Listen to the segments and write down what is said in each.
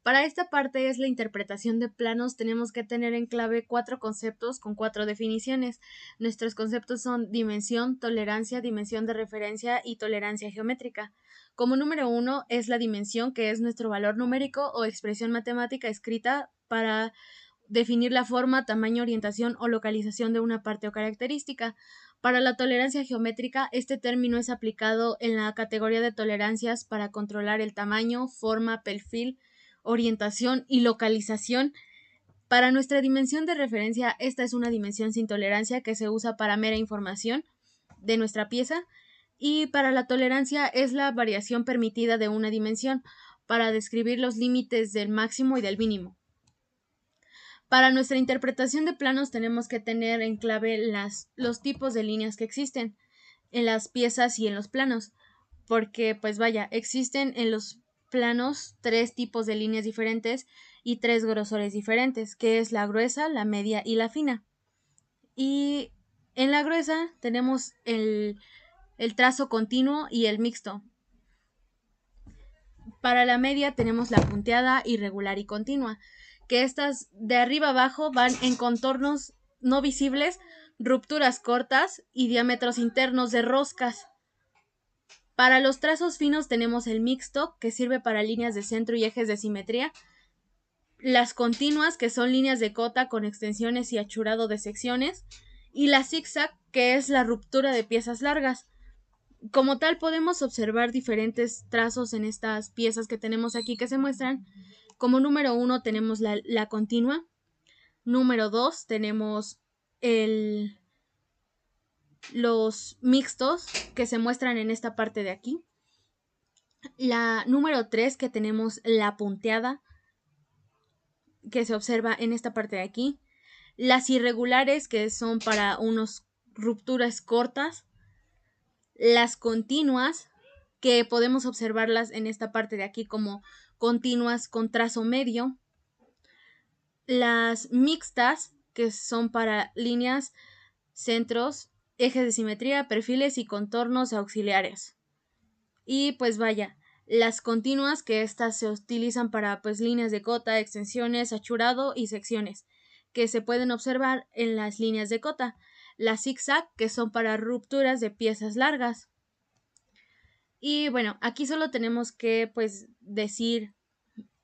Para esta parte es la interpretación de planos, tenemos que tener en clave 4 conceptos con 4 definiciones. Nuestros conceptos son dimensión, tolerancia, dimensión de referencia y tolerancia geométrica. Como número 1 es la dimensión, que es nuestro valor numérico o expresión matemática escrita para definir la forma, tamaño, orientación o localización de una parte o característica. Para la tolerancia geométrica, este término es aplicado en la categoría de tolerancias para controlar el tamaño, forma, perfil, orientación y localización. Para nuestra dimensión de referencia, esta es una dimensión sin tolerancia que se usa para mera información de nuestra pieza. Y para la tolerancia es la variación permitida de una dimensión para describir los límites del máximo y del mínimo. Para nuestra interpretación de planos tenemos que tener en clave los tipos de líneas que existen en las piezas y en los planos, porque pues vaya, existen en los planos 3 tipos de líneas diferentes y 3 grosores diferentes, que es la gruesa, la media y la fina. Y en la gruesa tenemos el trazo continuo y el mixto. Para la media tenemos la punteada, irregular y continua, que estas de arriba abajo van en contornos no visibles, rupturas cortas y diámetros internos de roscas. Para los trazos finos tenemos el mixto, que sirve para líneas de centro y ejes de simetría, las continuas, que son líneas de cota con extensiones y achurado de secciones, y la zigzag, que es la ruptura de piezas largas. Como tal, podemos observar diferentes trazos en estas piezas que tenemos aquí que se muestran. Como número 1 tenemos la continua, número 2 tenemos los mixtos que se muestran en esta parte de aquí. La número 3 que tenemos la punteada que se observa en esta parte de aquí. Las irregulares que son para unas rupturas cortas. Las continuas que podemos observarlas en esta parte de aquí como continuas con trazo medio. Las mixtas que son para líneas, centros, ejes de simetría, perfiles y contornos auxiliares. Y pues vaya, las continuas que estas se utilizan para pues líneas de cota, extensiones, achurado y secciones que se pueden observar en las líneas de cota. Las zigzag que son para rupturas de piezas largas. Y bueno, aquí solo tenemos que pues decir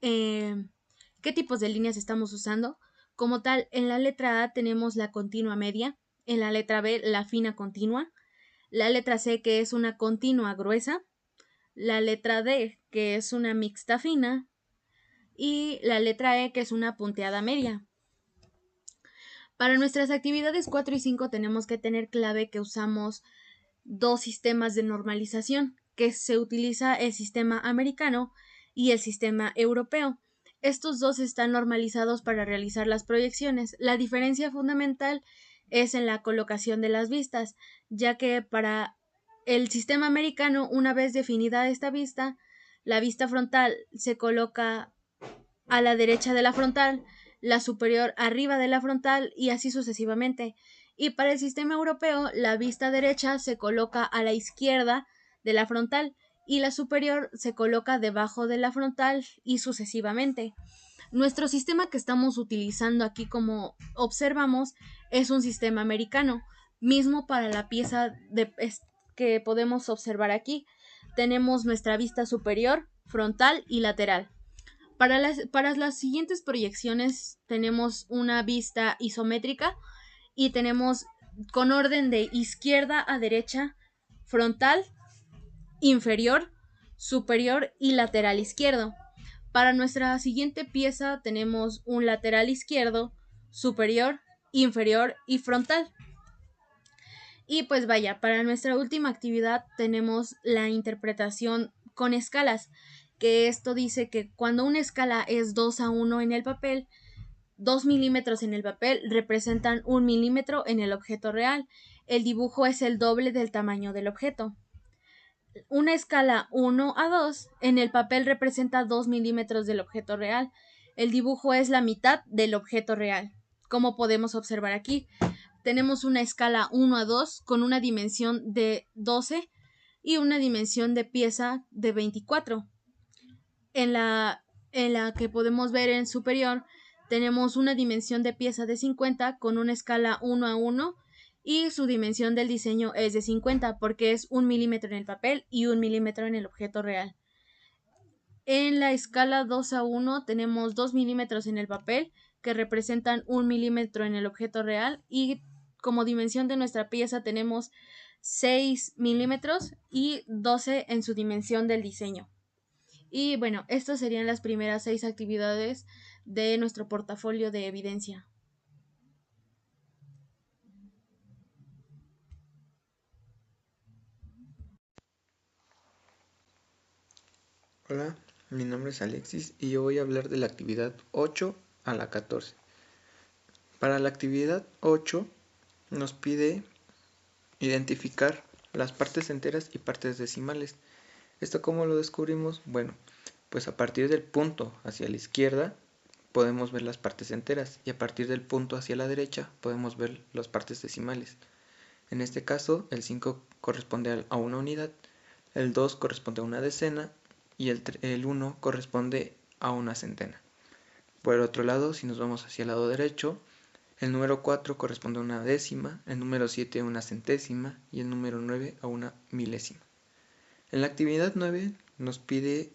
qué tipos de líneas estamos usando. Como tal, en la letra A tenemos la continua media, en la letra B la fina continua, la letra C que es una continua gruesa, la letra D que es una mixta fina y la letra E que es una punteada media. Para nuestras actividades 4 y 5 tenemos que tener clave que usamos dos sistemas de normalización, que se utiliza el sistema americano y el sistema europeo. Estos dos están normalizados para realizar las proyecciones. La diferencia fundamental es en la colocación de las vistas, ya que para el sistema americano, una vez definida esta vista, la vista frontal se coloca a la derecha de la frontal, la superior arriba de la frontal y así sucesivamente. Y para el sistema europeo, la vista derecha se coloca a la izquierda de la frontal y la superior se coloca debajo de la frontal y sucesivamente. Nuestro sistema que estamos utilizando aquí, como observamos, es un sistema americano, mismo para la pieza que podemos observar aquí. Tenemos nuestra vista superior, frontal y lateral. Para las siguientes proyecciones tenemos una vista isométrica y tenemos con orden de izquierda a derecha, frontal, inferior, superior y lateral izquierdo. Para nuestra siguiente pieza tenemos un lateral izquierdo, superior, inferior y frontal. Y pues vaya, para nuestra última actividad tenemos la interpretación con escalas, que esto dice que cuando una escala es 2:1 en el papel, 2 milímetros en el papel representan 1 milímetro en el objeto real. El dibujo es el doble del tamaño del objeto. Una escala 1:2 en el papel representa 2 milímetros del objeto real. El dibujo es la mitad del objeto real, como podemos observar aquí. Tenemos una escala 1:2 con una dimensión de 12 y una dimensión de pieza de 24. En en la que podemos ver en superior tenemos una dimensión de pieza de 50 con una escala 1:1 y su dimensión del diseño es de 50 porque es 1 milímetro en el papel y 1 milímetro en el objeto real. En la escala 2:1 tenemos 2 milímetros en el papel que representan 1 milímetro en el objeto real y como dimensión de nuestra pieza tenemos 6 milímetros y 12 en su dimensión del diseño. Y bueno, estas serían las primeras 6 actividades de nuestro portafolio de evidencia. Hola, mi nombre es Alexis y yo voy a hablar de la actividad 8 a la 14. Para la actividad 8 nos pide identificar las partes enteras y partes decimales. ¿Esto cómo lo descubrimos? Bueno, pues a partir del punto hacia la izquierda podemos ver las partes enteras y a partir del punto hacia la derecha podemos ver las partes decimales. En este caso, el 5 corresponde a una unidad, el 2 corresponde a una decena y el 1 corresponde a una centena. Por el otro lado, si nos vamos hacia el lado derecho, el número 4 corresponde a una décima, el número 7 a una centésima y el número 9 a una milésima. En la actividad 9 nos pide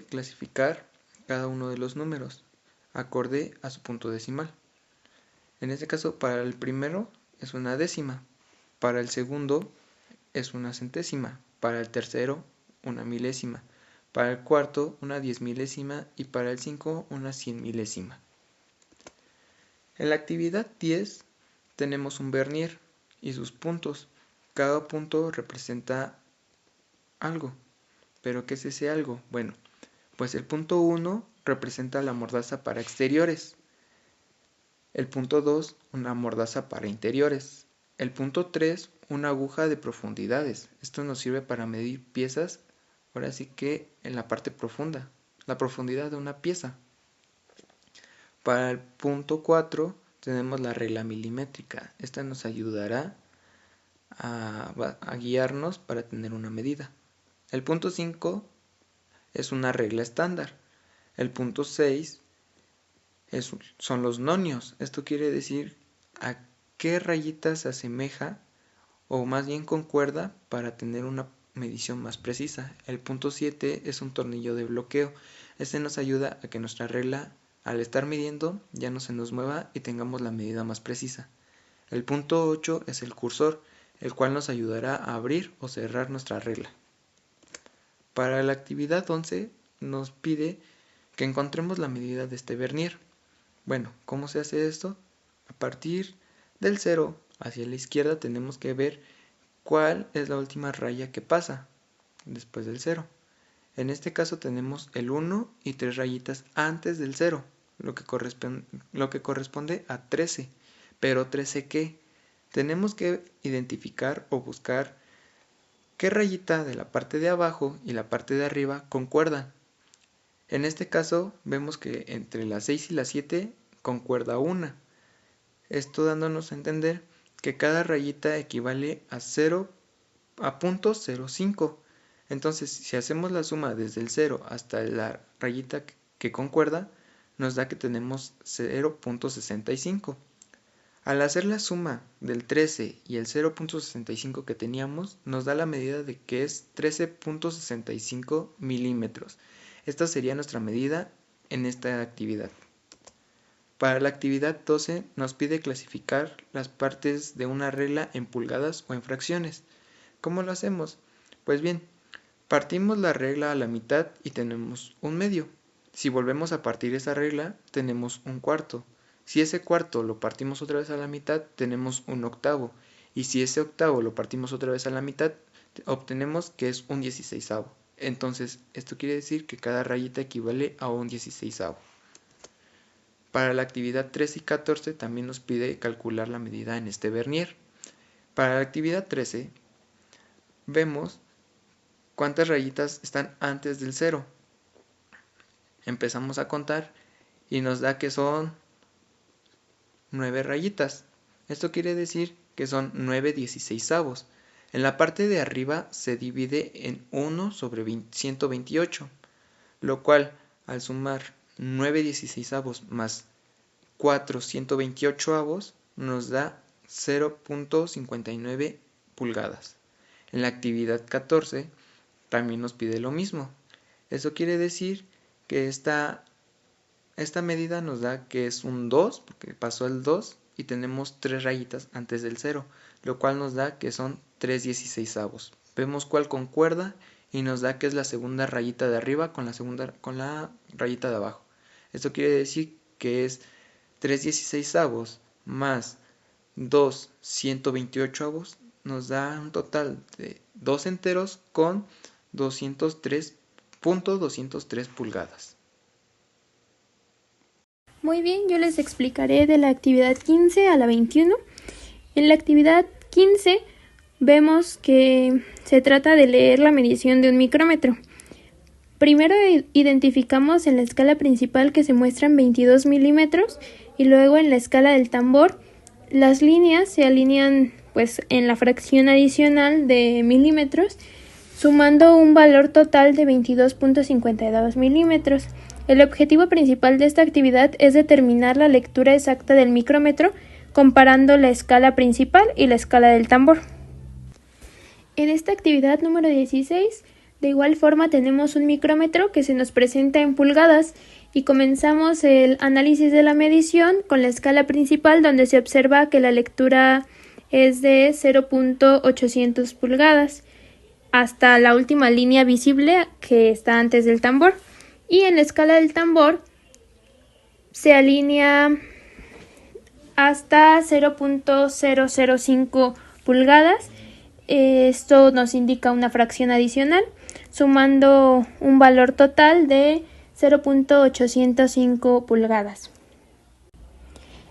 clasificar cada uno de los números acorde a su punto decimal. En este caso, para el primero es una décima, para el segundo es una centésima, para el tercero una milésima, para el cuarto una 10 milésima y para el 5 una 100 milésima. En la actividad 10 tenemos un vernier y sus puntos. Cada punto representa algo. ¿Pero qué es ese algo? Bueno, pues el punto 1 representa la mordaza para exteriores. El punto 2, una mordaza para interiores. El punto 3, una aguja de profundidades. Esto nos sirve para medir piezas, ahora sí que en la parte profunda, la profundidad de una pieza. Para el punto 4 tenemos la regla milimétrica. Esta nos ayudará a guiarnos para tener una medida. El punto 5 es una regla estándar. El punto 6 son los nonios. Esto quiere decir a qué rayita se asemeja o más bien concuerda para tener una medición más precisa. El punto 7 es un tornillo de bloqueo. Este nos ayuda a que nuestra regla, al estar midiendo, ya no se nos mueva y tengamos la medida más precisa. El punto 8 es el cursor, el cual nos ayudará a abrir o cerrar nuestra regla. Para la actividad 11 nos pide que encontremos la medida de este vernier. Bueno, ¿cómo se hace esto? A partir del 0 hacia la izquierda tenemos que ver cuál es la última raya que pasa después del 0. En este caso tenemos el 1 y 3 rayitas antes del 0, lo que corresponde a 13. ¿Pero 13 qué? Tenemos que identificar o buscar qué rayita de la parte de abajo y la parte de arriba concuerdan. En este caso vemos que entre la 6 y la 7 concuerda una. Esto dándonos a entender que cada rayita equivale a 0.05. Entonces, si hacemos la suma desde el 0 hasta la rayita que concuerda, nos da que tenemos 0.65. Al hacer la suma del 13 y el 0.65 que teníamos, nos da la medida de que es 13.65 milímetros. Esta sería nuestra medida en esta actividad. Para la actividad 12 nos pide clasificar las partes de una regla en pulgadas o en fracciones. ¿Cómo lo hacemos? Pues bien, partimos la regla a la mitad y tenemos un medio. Si volvemos a partir esa regla, tenemos un cuarto. Si ese cuarto lo partimos otra vez a la mitad, tenemos un octavo. Y si ese octavo lo partimos otra vez a la mitad, obtenemos que es un 16avo. Entonces, esto quiere decir que cada rayita equivale a un 16avo. Para la actividad 13 y 14 también nos pide calcular la medida en este vernier. Para la actividad 13 vemos cuántas rayitas están antes del 0. Empezamos a contar y nos da que son 9 rayitas. Esto quiere decir que son 9 16avos. En la parte de arriba se divide en 1 sobre 128. lo cual al sumar 9 16avos más 4 128avos nos da 0.59 pulgadas. En la actividad 14 también nos pide lo mismo. Eso quiere decir que esta medida nos da que es un 2, porque pasó el 2 y tenemos 3 rayitas antes del 0, lo cual nos da que son 3 16avos. Vemos cuál concuerda y nos da que es la segunda rayita de arriba con la rayita de abajo. Esto quiere decir que es 3 16avos más 2 128avos nos da un total de 2 enteros con 203.203 pulgadas. Muy bien, yo les explicaré de la actividad 15 a la 21. En la actividad 15 vemos que se trata de leer la medición de un micrómetro. Primero identificamos en la escala principal que se muestran 22 milímetros y luego en la escala del tambor las líneas se alinean en la fracción adicional de milímetros, sumando un valor total de 22.52 milímetros. El objetivo principal de esta actividad es determinar la lectura exacta del micrómetro comparando la escala principal y la escala del tambor. En esta actividad número 16, de igual forma tenemos un micrómetro que se nos presenta en pulgadas y comenzamos el análisis de la medición con la escala principal, donde se observa que la lectura es de 0.800 pulgadas hasta la última línea visible que está antes del tambor, y en la escala del tambor se alinea hasta 0.005 pulgadas. Esto nos indica una fracción adicional, sumando un valor total de 0.805 pulgadas.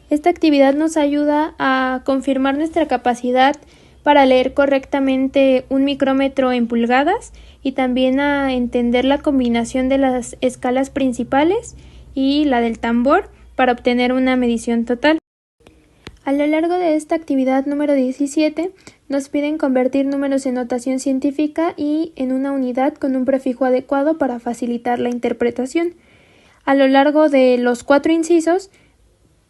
Esta actividad nos ayuda a confirmar nuestra capacidad para leer correctamente un micrómetro en pulgadas y también a entender la combinación de las escalas principales y la del tambor para obtener una medición total. A lo largo de esta actividad número 17 nos piden convertir números en notación científica y en una unidad con un prefijo adecuado para facilitar la interpretación. A lo largo de los 4 incisos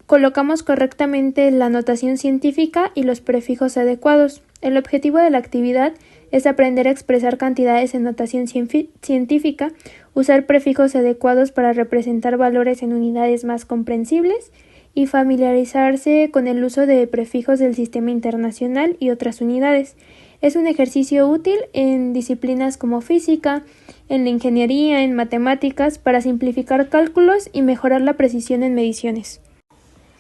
colocamos correctamente la notación científica y los prefijos adecuados. El objetivo de la actividad es aprender a expresar cantidades en notación científica, usar prefijos adecuados para representar valores en unidades más comprensibles y familiarizarse con el uso de prefijos del sistema internacional y otras unidades. Es un ejercicio útil en disciplinas como física, en la ingeniería, en matemáticas, para simplificar cálculos y mejorar la precisión en mediciones.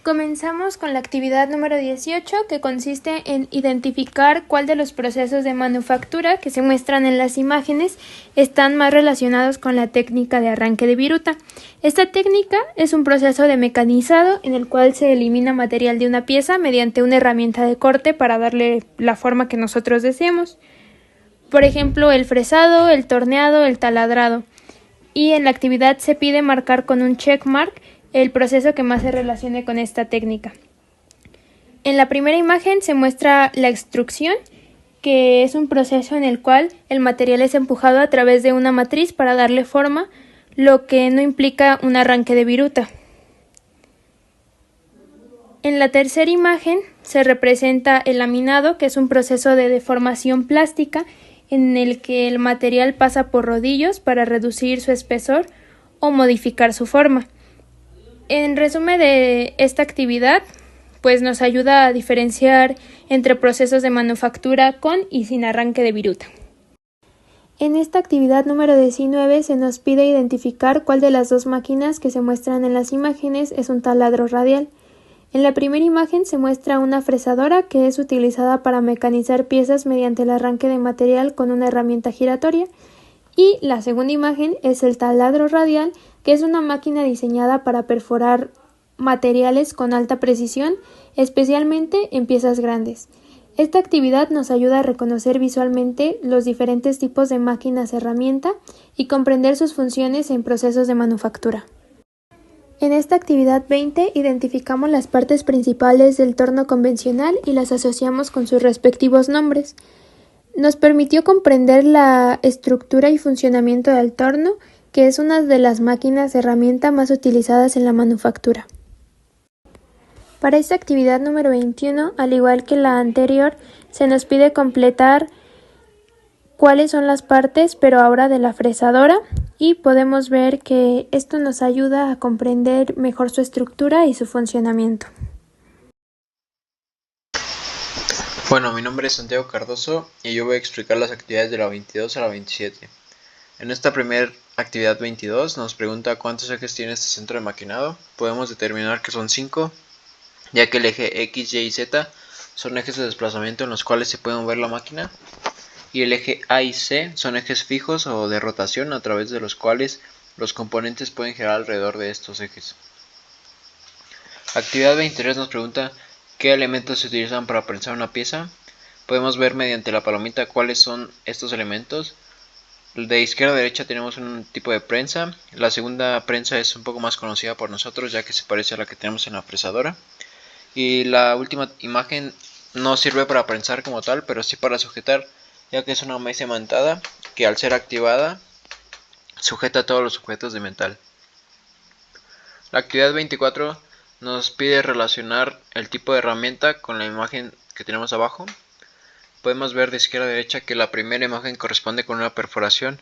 Comenzamos con la actividad número 18, que consiste en identificar cuál de los procesos de manufactura que se muestran en las imágenes están más relacionados con la técnica de arranque de viruta. Esta técnica es un proceso de mecanizado en el cual se elimina material de una pieza mediante una herramienta de corte para darle la forma que nosotros deseemos. Por ejemplo, el fresado, el torneado, el taladrado. Y en la actividad se pide marcar con un checkmark el proceso que más se relacione con esta técnica. En la primera imagen se muestra la extrusión, que es un proceso en el cual el material es empujado a través de una matriz para darle forma, lo que no implica un arranque de viruta. En la tercera imagen se representa el laminado, que es un proceso de deformación plástica en el que el material pasa por rodillos para reducir su espesor o modificar su forma. En resumen de esta actividad, nos ayuda a diferenciar entre procesos de manufactura con y sin arranque de viruta. En esta actividad número 19 se nos pide identificar cuál de las dos máquinas que se muestran en las imágenes es un taladro radial. En la primera imagen se muestra una fresadora que es utilizada para mecanizar piezas mediante el arranque de material con una herramienta giratoria, y la segunda imagen es el taladro radial, que es una máquina diseñada para perforar materiales con alta precisión, especialmente en piezas grandes. Esta actividad nos ayuda a reconocer visualmente los diferentes tipos de máquinas herramienta y comprender sus funciones en procesos de manufactura. En esta actividad 20 identificamos las partes principales del torno convencional y las asociamos con sus respectivos nombres. Nos permitió comprender la estructura y funcionamiento del torno, que es una de las máquinas herramienta más utilizadas en la manufactura. Para esta actividad número 21, al igual que la anterior, se nos pide completar cuáles son las partes, pero ahora de la fresadora, y podemos ver que esto nos ayuda a comprender mejor su estructura y su funcionamiento. Bueno, mi nombre es Santiago Cardoso y yo voy a explicar las actividades de la 22 a la 27. En esta primera actividad 22 nos pregunta cuántos ejes tiene este centro de maquinado. Podemos determinar que son 5, ya que el eje X, Y y Z son ejes de desplazamiento en los cuales se puede mover la máquina, y el eje A y C son ejes fijos o de rotación a través de los cuales los componentes pueden girar alrededor de estos ejes. Actividad 23 nos pregunta qué elementos se utilizan para prensar una pieza. Podemos ver mediante la palomita cuáles son estos elementos. De izquierda a derecha tenemos un tipo de prensa. La segunda prensa es un poco más conocida por nosotros, ya que se parece a la que tenemos en la fresadora. Y la última imagen no sirve para prensar como tal, pero sí para sujetar, ya que es una mesa imantada que al ser activada sujeta todos los objetos de metal. La actividad 24 nos pide relacionar el tipo de herramienta con la imagen que tenemos abajo. Podemos ver de izquierda a derecha que la primera imagen corresponde con una perforación,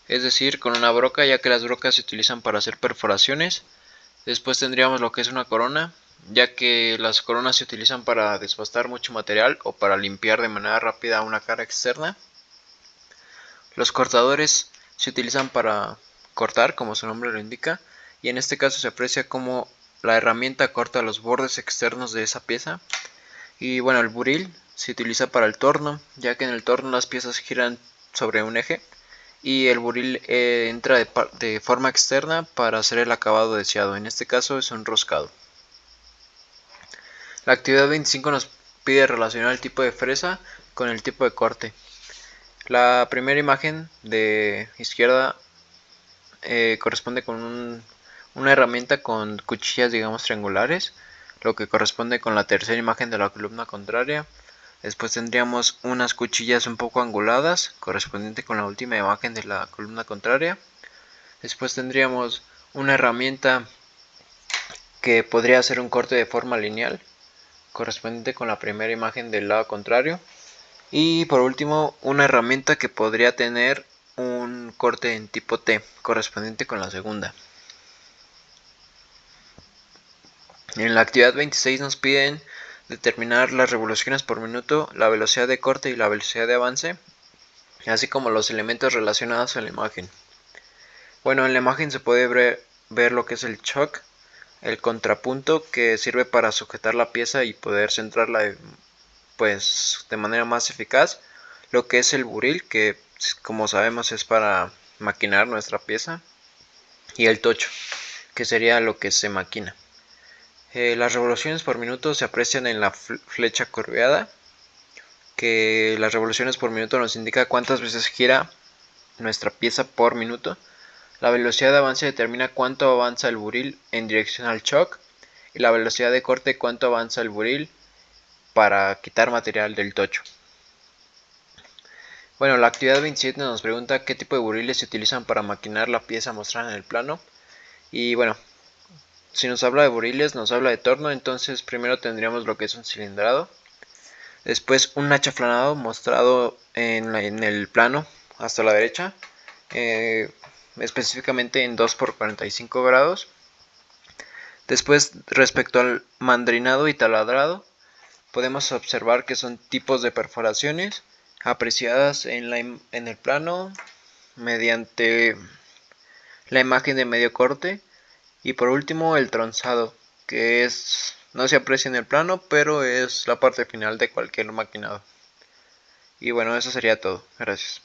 es decir, con una broca, ya que las brocas se utilizan para hacer perforaciones. Después tendríamos lo que es una corona, ya que las coronas se utilizan para desbastar mucho material o para limpiar de manera rápida una cara externa. Los cortadores se utilizan para cortar, como su nombre lo indica, y en este caso se aprecia como la herramienta corta los bordes externos de esa pieza. Y bueno, el buril se utiliza para el torno, ya que en el torno las piezas giran sobre un eje y el buril entra de forma externa para hacer el acabado deseado. En este caso es un roscado. La actividad 25 nos pide relacionar el tipo de fresa con el tipo de corte. La primera imagen de izquierda corresponde con una herramienta con cuchillas, digamos, triangulares, lo que corresponde con la tercera imagen de la columna contraria. Después tendríamos unas cuchillas un poco anguladas, correspondiente con la última imagen de la columna contraria. Después tendríamos una herramienta que podría hacer un corte de forma lineal, correspondiente con la primera imagen del lado contrario. Y por último, una herramienta que podría tener un corte en tipo T, correspondiente con la segunda. En la actividad 26 nos piden determinar las revoluciones por minuto, la velocidad de corte y la velocidad de avance, así como los elementos relacionados en la imagen. Bueno, en la imagen se puede ver lo que es el choke, el contrapunto que sirve para sujetar la pieza y poder centrarla de manera más eficaz, lo que es el buril, que como sabemos es para maquinar nuestra pieza, y el tocho, que sería lo que se maquina. Las revoluciones por minuto se aprecian en la flecha curveada, que las revoluciones por minuto nos indica cuántas veces gira nuestra pieza por minuto. La velocidad de avance determina cuánto avanza el buril en dirección al choke, y la velocidad de corte cuánto avanza el buril para quitar material del tocho. Bueno, la actividad 27 nos pregunta qué tipo de buriles se utilizan para maquinar la pieza mostrada en el plano. Y bueno, si nos habla de buriles, nos habla de torno, entonces primero tendríamos lo que es un cilindrado. Después un achaflanado mostrado en el plano hasta la derecha, específicamente en 2×45 grados. Después, respecto al mandrinado y taladrado, podemos observar que son tipos de perforaciones apreciadas en el plano mediante la imagen de medio corte. Y por último el tronzado, que no se aprecia en el plano, pero es la parte final de cualquier maquinado. Y bueno, eso sería todo. Gracias.